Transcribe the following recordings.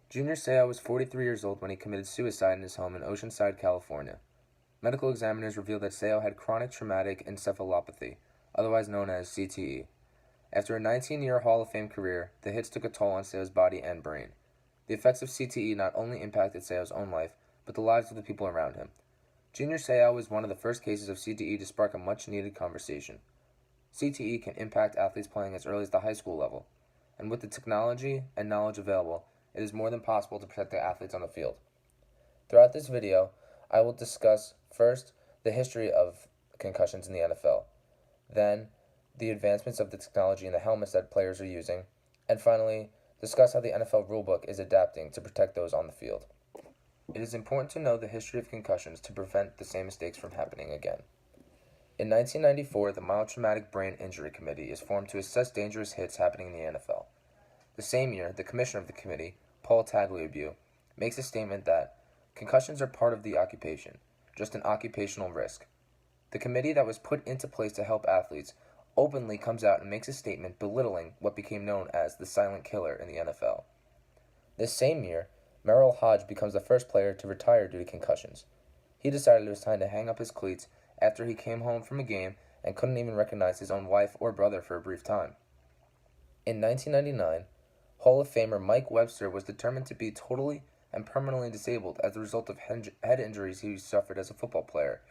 Junior Seau was 43 years old when he committed suicide in his home in Oceanside, California. Medical examiners revealed that Seau had chronic traumatic encephalopathy, otherwise known as CTE. After a 19-year Hall of Fame career, the hits took a toll on Seau's body and brain. The effects of CTE not only impacted Seau's own life, but the lives of the people around him. Junior Seau was one of the first cases of CTE to spark a much-needed conversation. CTE can impact athletes playing as early as the high school level, and with the technology and knowledge available, it is more than possible to protect the athletes on the field. Throughout this video, I will discuss, first, the history of concussions in the NFL, then, the advancements of the technology in the helmets that players are using, and finally, discuss how the NFL rulebook is adapting to protect those on the field. It is important to know the history of concussions to prevent the same mistakes from happening again. In 1994, the Mild Traumatic Brain Injury Committee is formed to assess dangerous hits happening in the NFL. The same year, the commissioner of the committee, Paul Tagliabue, makes a statement that concussions are part of the occupation, just an occupational risk. The committee that was put into place to help athletes openly comes out and makes a statement belittling what became known as the silent killer in the NFL. This same year, Merrill Hodge becomes the first player to retire due to concussions. He decided it was time to hang up his cleats after he came home from a game and couldn't even recognize his own wife or brother for a brief time. In 1999, Hall of Famer Mike Webster was determined to be totally and permanently disabled as a result of head injuries he suffered as a football player.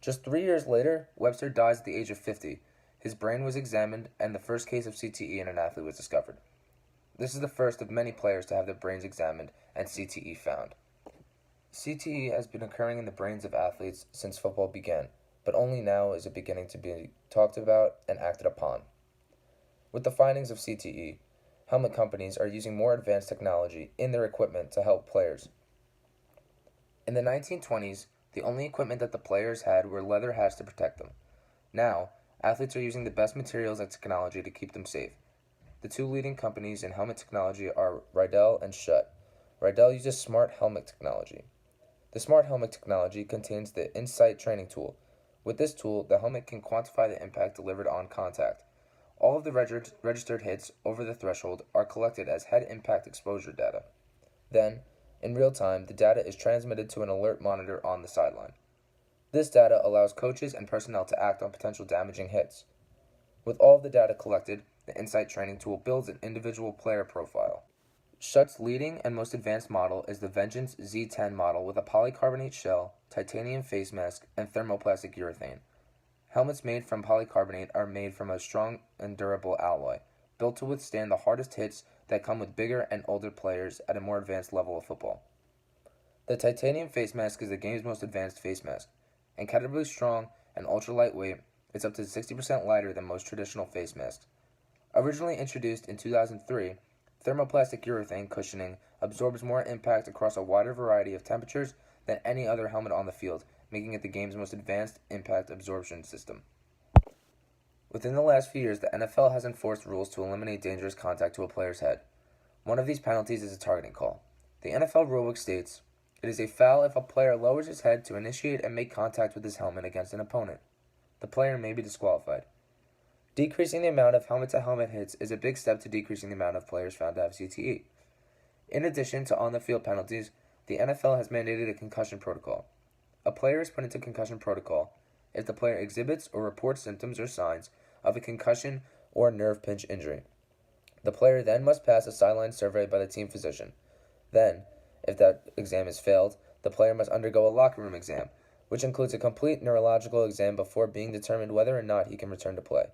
Just 3 years later, Webster dies at the age of 50. His brain was examined, and the first case of CTE in an athlete was discovered. This is the first of many players to have their brains examined and CTE found. CTE has been occurring in the brains of athletes since football began, but only now is it beginning to be talked about and acted upon. With the findings of CTE, helmet companies are using more advanced technology in their equipment to help players. In the 1920s, the only equipment that the players had were leather hats to protect them. Now, athletes are using the best materials and technology to keep them safe. The two leading companies in helmet technology are Riddell and Schutt. Riddell uses smart helmet technology. The smart helmet technology contains the Insight training tool. With this tool, the helmet can quantify the impact delivered on contact. All of the registered hits over the threshold are collected as head impact exposure data. Then, in real time, the data is transmitted to an alert monitor on the sideline. This data allows coaches and personnel to act on potential damaging hits. With all of the data collected, the Insight training tool builds an individual player profile. Schutt's leading and most advanced model is the Vengeance Z10 model with a polycarbonate shell, titanium face mask, and thermoplastic urethane. Helmets made from polycarbonate are made from a strong and durable alloy, built to withstand the hardest hits that come with bigger and older players at a more advanced level of football. The titanium face mask is the game's most advanced face mask. Incredibly strong and ultra lightweight, it's up to 60% lighter than most traditional face masks. Originally introduced in 2003, thermoplastic urethane cushioning absorbs more impact across a wider variety of temperatures than any other helmet on the field, making it the game's most advanced impact absorption system. Within the last few years, the NFL has enforced rules to eliminate dangerous contact to a player's head. One of these penalties is a targeting call. The NFL rulebook states, "It is a foul if a player lowers his head to initiate and make contact with his helmet against an opponent. The player may be disqualified." Decreasing the amount of helmet-to-helmet hits is a big step to decreasing the amount of players found to have CTE. In addition to on-the-field penalties, the NFL has mandated a concussion protocol. A player is put into concussion protocol if the player exhibits or reports symptoms or signs of a concussion or nerve pinch injury. The player then must pass a sideline survey by the team physician. Then, if that exam is failed, the player must undergo a locker room exam, which includes a complete neurological exam before being determined whether or not he can return to play.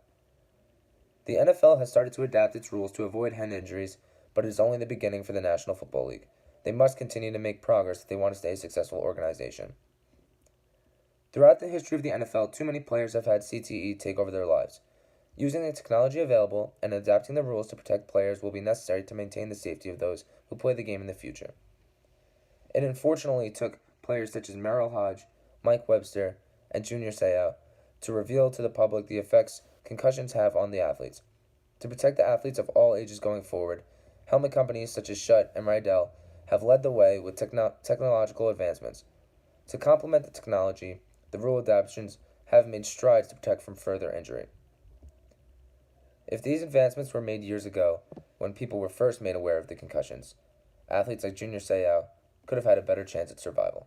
The NFL has started to adapt its rules to avoid head injuries, but it is only the beginning for the National Football League. They must continue to make progress if they want to stay a successful organization. Throughout the history of the NFL, too many players have had CTE take over their lives. Using the technology available and adapting the rules to protect players will be necessary to maintain the safety of those who play the game in the future. It unfortunately took players such as Merrill Hodge, Mike Webster, and Junior Seau to reveal to the public the effects concussions have on the athletes. To protect the athletes of all ages going forward, helmet companies such as Schutt and Riddell have led the way with technological advancements. To complement the technology, the rule adaptations have made strides to protect from further injury. If these advancements were made years ago, when people were first made aware of the concussions, athletes like Junior Seau could have had a better chance at survival.